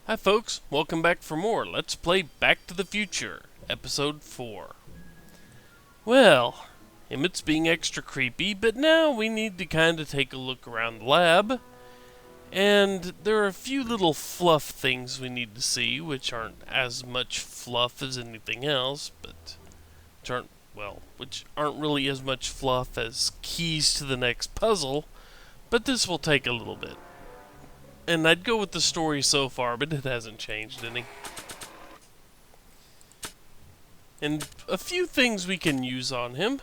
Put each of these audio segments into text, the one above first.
Hi folks, welcome back for more Let's Play Back to the Future, Episode 4. Well, Emmett's being extra creepy, but now we need to kinda take a look around the lab. And there are a few little fluff things we need to see, which aren't as much fluff as anything else, but which aren't really as much fluff as keys to the next puzzle, but this will take a little bit. And I'd go with the story so far, but it hasn't changed any. And a few things we can use on him.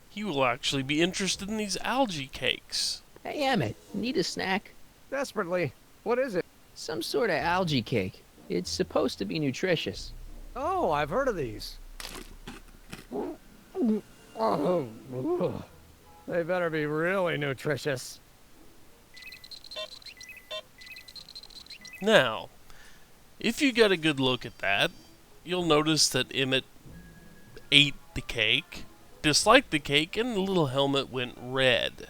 He will actually be interested in these algae cakes. Hey, Emmett, need a snack? Desperately. What is it? Some sort of algae cake. It's supposed to be nutritious. Oh, I've heard of these. Oh, they better be really nutritious. Now, if you get a good look at that, you'll notice that Emmett ate the cake, disliked the cake, and the little helmet went red.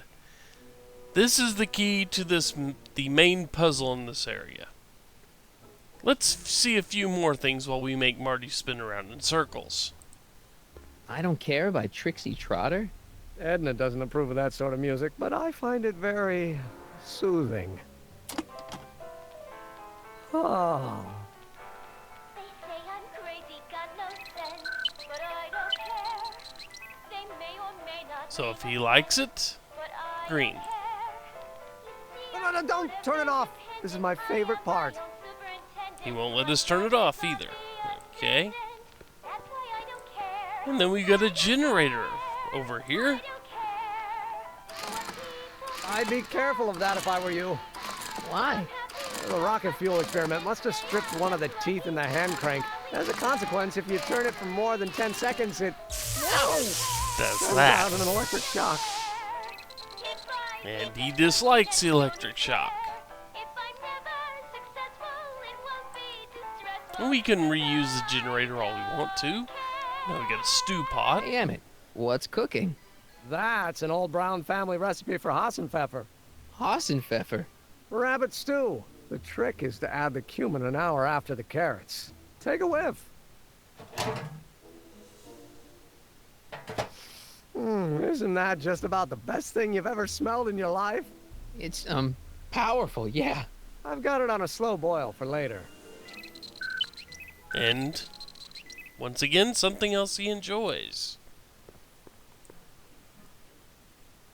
This is the key to the main puzzle in this area. Let's see a few more things while we make Marty spin around in circles. I Don't Care by Trixie Trotter? Edna doesn't approve of that sort of music, but I find it very soothing. Oh. They say I'm crazy, got no sense, but I don't care. They may or may not. So if he likes it, green. No, don't turn it off. This is my favorite part. He won't let us turn it off either. Okay. And then we got a generator over here. I'd be careful of that if I were you. Why? The rocket fuel experiment must have stripped one of the teeth in the hand crank. As a consequence, if you turn it for more than 10 seconds, it Does sends that. out an electric shock. And he dislikes the electric shock. And we can reuse the generator all we want to. Now we got a stew pot. Hey, Emmett, what's cooking? That's an old Brown family recipe for Hassenpfeffer. Hassenpfeffer. Rabbit stew. The trick is to add the cumin an hour after the carrots. Take a whiff. Isn't that just about the best thing you've ever smelled in your life? It's, powerful, yeah. I've got it on a slow boil for later. And, once again, something else he enjoys.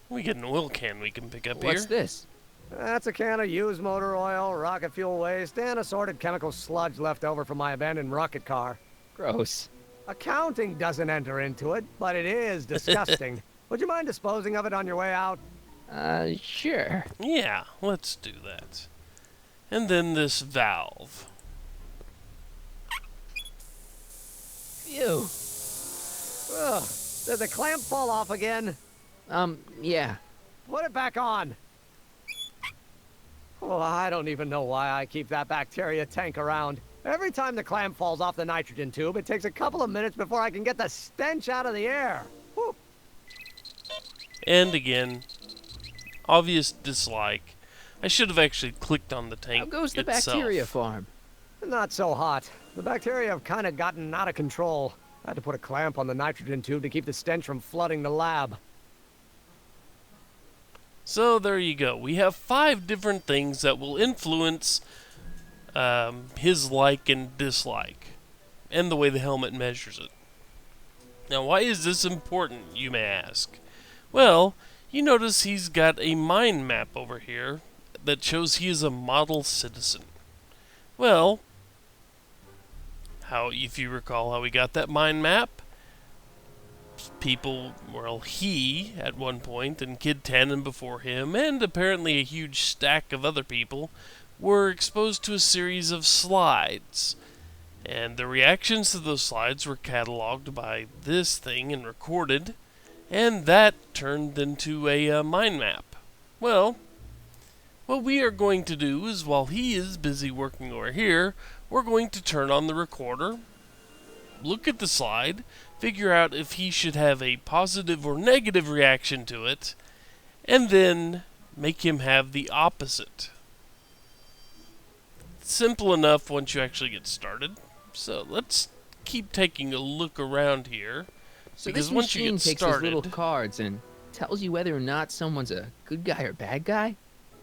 We get an oil can we can pick up here. What's this? That's a can of used motor oil, rocket fuel waste, and assorted chemical sludge left over from my abandoned rocket car. Gross. Accounting doesn't enter into it, but it is disgusting. Would you mind disposing of it on your way out? Sure. Yeah, let's do that. And then this valve. Ew. Ugh, did the clamp fall off again? Yeah. Put it back on. Oh, I don't even know why I keep that bacteria tank around. Every time the clamp falls off the nitrogen tube, it takes a couple of minutes before I can get the stench out of the air. Whew. And again, obvious dislike. I should have actually clicked on the tank How goes the itself. bacteria farm? Not so hot. The bacteria have kind of gotten out of control. I had to put a clamp on the nitrogen tube to keep the stench from flooding the lab. So there you go. We have 5 different things that will influence his like and dislike, and the way the helmet measures it. Now, why is this important, you may ask? Well, you notice he's got a mind map over here that shows he is a model citizen. Well, if you recall how we got that mind map, he, at one point, and Kid Tannen before him, and apparently a huge stack of other people, were exposed to a series of slides. And the reactions to those slides were cataloged by this thing and recorded, and that turned into a mind map. Well, what we are going to do is, while he is busy working over here, we're going to turn on the recorder, look at the slide, figure out if he should have a positive or negative reaction to it, and then make him have the opposite. simple enough once you actually get started. So let's keep taking a look around here. So Because this once you machine get takes these little started- cards and tells you whether or not someone's a good guy or bad guy?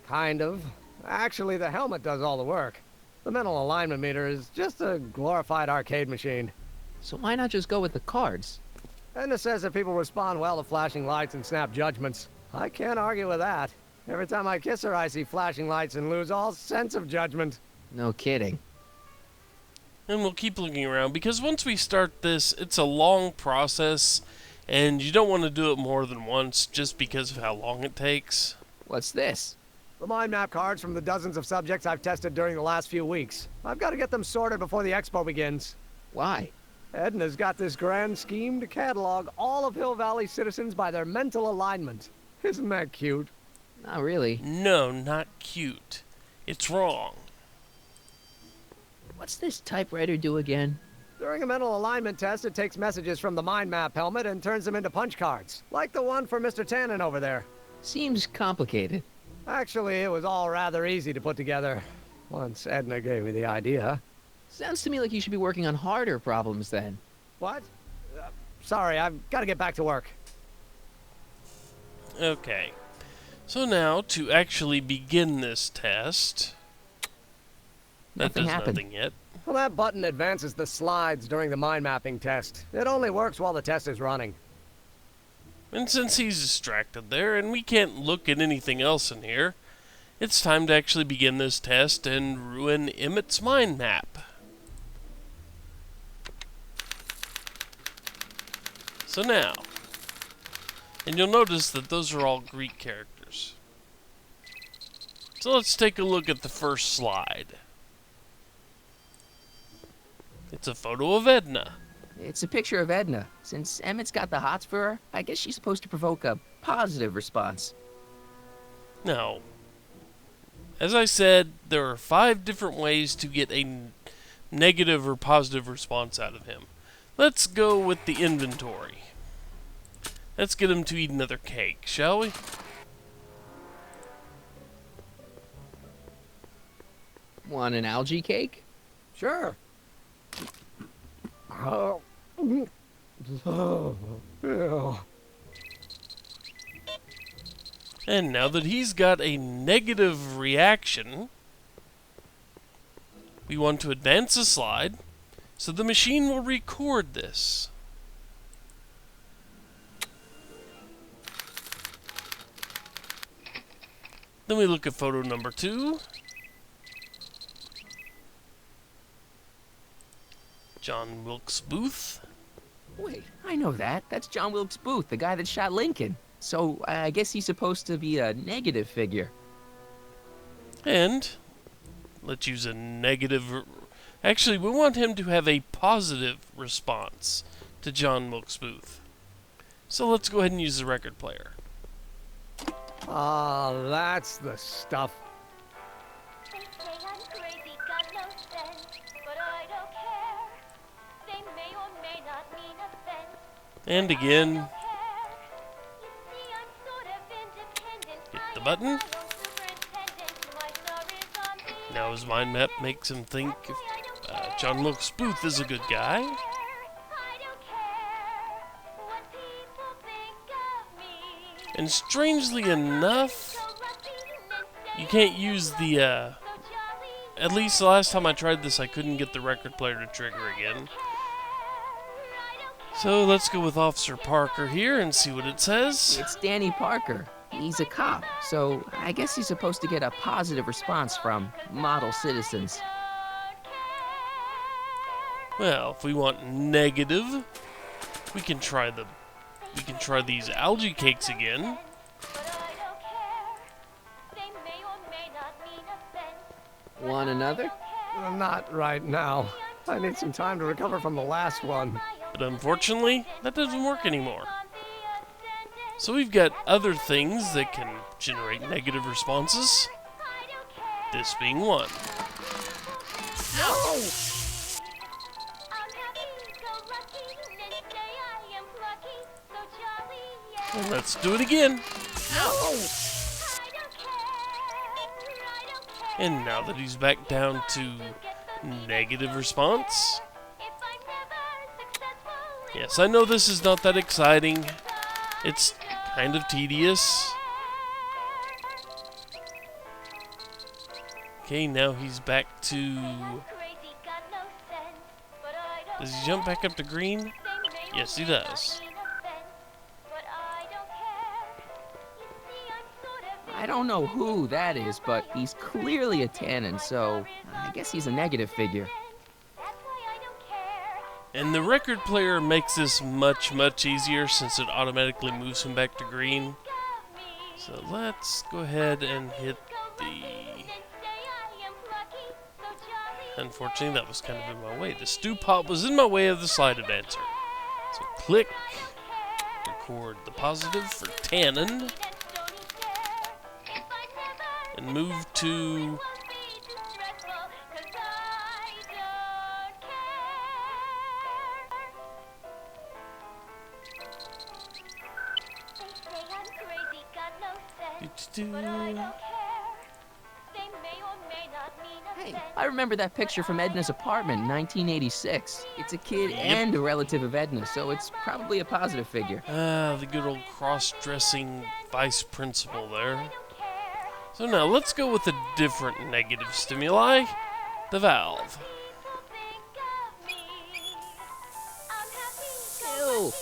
Kind of. Actually, the helmet does all the work. The mental alignment meter is just a glorified arcade machine. So why not just go with the cards? Edna says that people respond well to flashing lights and snap judgments. I can't argue with that. Every time I kiss her, I see flashing lights and lose all sense of judgment. No kidding. And we'll keep looking around, because once we start this, it's a long process, and you don't want to do it more than once just because of how long it takes. What's this? The mind map cards from the dozens of subjects I've tested during the last few weeks. I've got to get them sorted before the expo begins. Why? Edna's got this grand scheme to catalog all of Hill Valley citizens by their mental alignment. Isn't that cute? Not really. No, not cute. It's wrong. What's this typewriter do again? During a mental alignment test, it takes messages from the mind map helmet and turns them into punch cards, like the one for Mr. Tannen over there. Seems complicated. Actually, it was all rather easy to put together, once Edna gave me the idea. Sounds to me like you should be working on harder problems then. What? Sorry, I've got to get back to work. Okay. So now, to actually begin this test... That Nothing does happened. nothing yet. Well, that button advances the slides during the mind mapping test. It only works while the test is running. And since he's distracted there, and we can't look at anything else in here, it's time to actually begin this test and ruin Emmett's mind map. So now, and you'll notice that those are all Greek characters. So let's take a look at the first slide. It's a photo of Edna. It's a picture of Edna. Since Emmett's got the hots for her, I guess she's supposed to provoke a positive response. Now, as I said, there are 5 different ways to get a negative or positive response out of him. Let's go with the inventory. Let's get him to eat another cake, shall we? Want an algae cake? Sure. Oh. Yeah. And now that he's got a negative reaction, we want to advance the slide so the machine will record this. Then we look at photo number 2. John Wilkes Booth. Wait, I know that. That's John Wilkes Booth, the guy that shot Lincoln. So I guess he's supposed to be a negative figure. And let's use a negative... Actually, we want him to have a positive response to John Wilkes Booth. So let's go ahead and use the record player. Ah, that's the stuff. They say I'm crazy, got no sense, but I don't care. They may or may not mean offense. And again, Don't care. You see, I'm sort of independent. hit the button. Follow superintendent. My star is on the Now his mind map makes him think John Wilkes Booth is a good guy. I don't care what people think of me. And strangely enough, So lucky and you can't use the, so jolly. at least the last time I tried this, I couldn't get the record player to trigger again. So let's go with Officer Parker here and see what it says. It's Danny Parker. He's a cop, so I guess he's supposed to get a positive response from model citizens. Well, if we want negative, we can try these algae cakes again. Want another? Not right now. I need some time to recover from the last one. But unfortunately, that doesn't work anymore. So we've got other things that can generate negative responses. This being one. And let's do it again. And now that he's back down to negative response. Yes, I know this is not that exciting. It's kind of tedious. Okay, now he's back to... Does he jump back up to green? Yes, he does. I don't know who that is, but he's clearly a tannin, so I guess he's a negative figure. And the record player makes this much, much easier since it automatically moves him back to green. So let's go ahead and hit the... Unfortunately, that was kind of in my way. The stew pot was in my way of the slide advancer. So click, record the positive for tannin, and move to... Hey, I remember that picture from Edna's apartment in 1986. It's a kid and a relative of Edna, so it's probably a positive figure. Ah, the good old cross-dressing vice principal there. So now let's go with a different negative stimuli, the valve. Ew.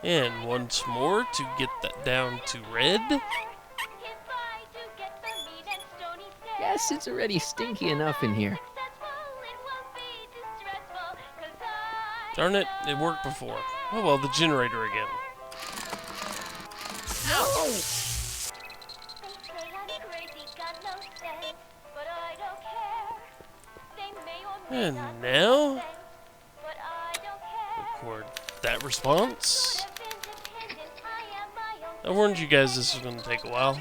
And once more to get that down to red. Guess it's already stinky enough in here. Darn it, it worked before. Oh well, the generator again. And now, record that response. I warned you guys this was going to take a while.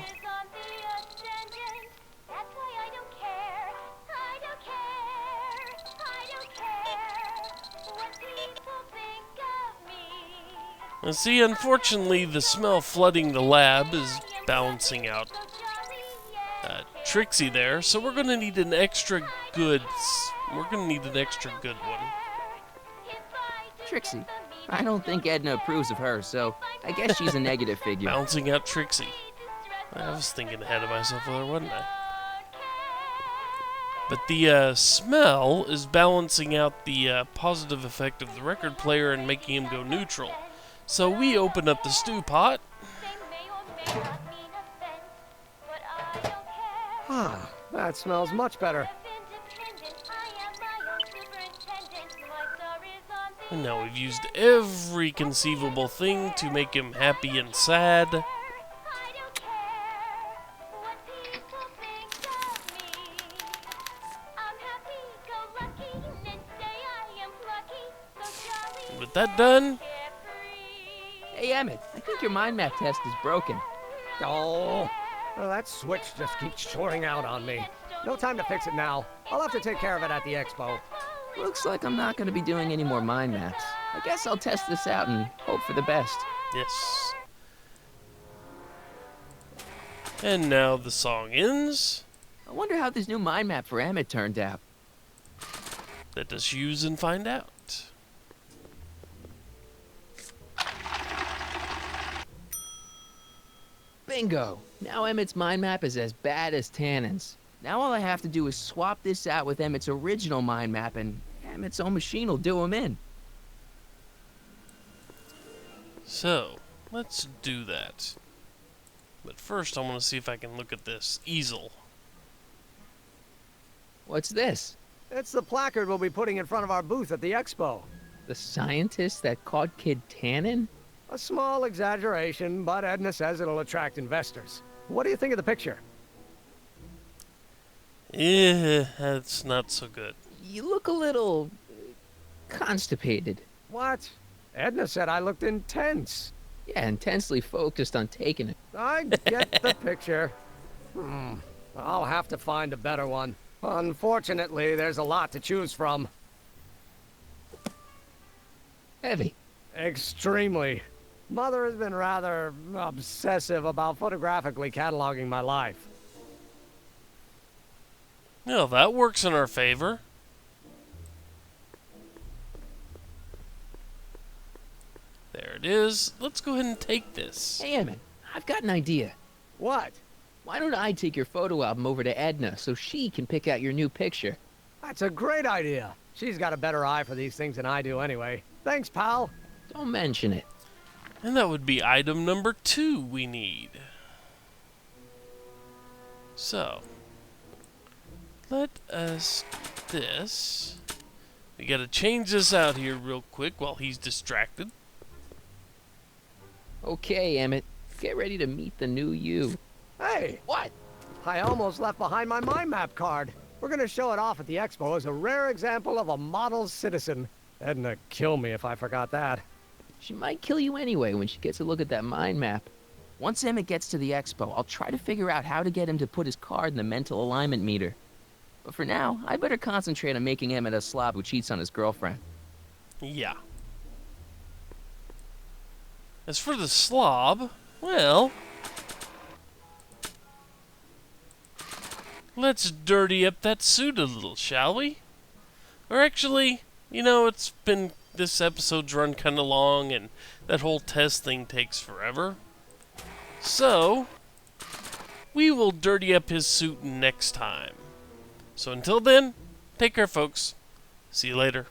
And see, unfortunately, the smell flooding the lab is balancing out Trixie there, so we're going to need an extra good. We're going to need an extra good one. Trixie. I don't think Edna approves of her, so I guess she's a negative figure. Balancing out Trixie. I was thinking ahead of myself there, wasn't I? But the smell is balancing out the positive effect of the record player and making him go neutral. So we open up the stew pot. Ah, that smells much better. And now we've used every conceivable thing to make him happy and sad. And with that done... Hey, Emmett, I think your mind map test is broken. Oh, well, that switch just keeps shorting out on me. No time to fix it now. I'll have to take care of it at the expo. Looks like I'm not going to be doing any more mind maps. I guess I'll test this out and hope for the best. Yes. And now the song ends. I wonder how this new mind map for Emmett turned out. Let us use and find out. Bingo! Now Emmett's mind map is as bad as Tannen's. Now all I have to do is swap this out with Emmett's original mind map and Emmett's own machine will do him in. So, let's do that. But first I want to see if I can look at this easel. What's this? It's the placard we'll be putting in front of our booth at the expo. The scientist that caught Kid Tannen? A small exaggeration, but Edna says it'll attract investors. What do you think of the picture? That's not so good. You look a little... constipated. What? Edna said I looked intense. Yeah, intensely focused on taking it. I get the picture. I'll have to find a better one. Unfortunately, there's a lot to choose from. Heavy. Extremely. Mother has been rather obsessive about photographically cataloging my life. Well, that works in our favor. There it is. Let's go ahead and take this. Hey, Emmett, I've got an idea. What? Why don't I take your photo album over to Edna so she can pick out your new picture? That's a great idea. She's got a better eye for these things than I do anyway. Thanks, pal. Don't mention it. And that would be item number 2 we need. So, let us do this. We gotta change this out here real quick while he's distracted. Okay, Emmett, get ready to meet the new you. Hey, What? I almost left behind my mind map card. We're gonna show it off at the expo as a rare example of a model citizen. Edna kill me if I forgot that. She might kill you anyway when she gets a look at that mind map. Once Emmett gets to the expo, I'll try to figure out how to get him to put his card in the mental alignment meter. But for now, I better concentrate on making Emmett a slob who cheats on his girlfriend. Yeah. As for the slob, well, let's dirty up that suit a little, shall we? Or actually, you know, this episode's run kind of long, and that whole test thing takes forever. So, we will dirty up his suit next time. So until then, take care, folks. See you later.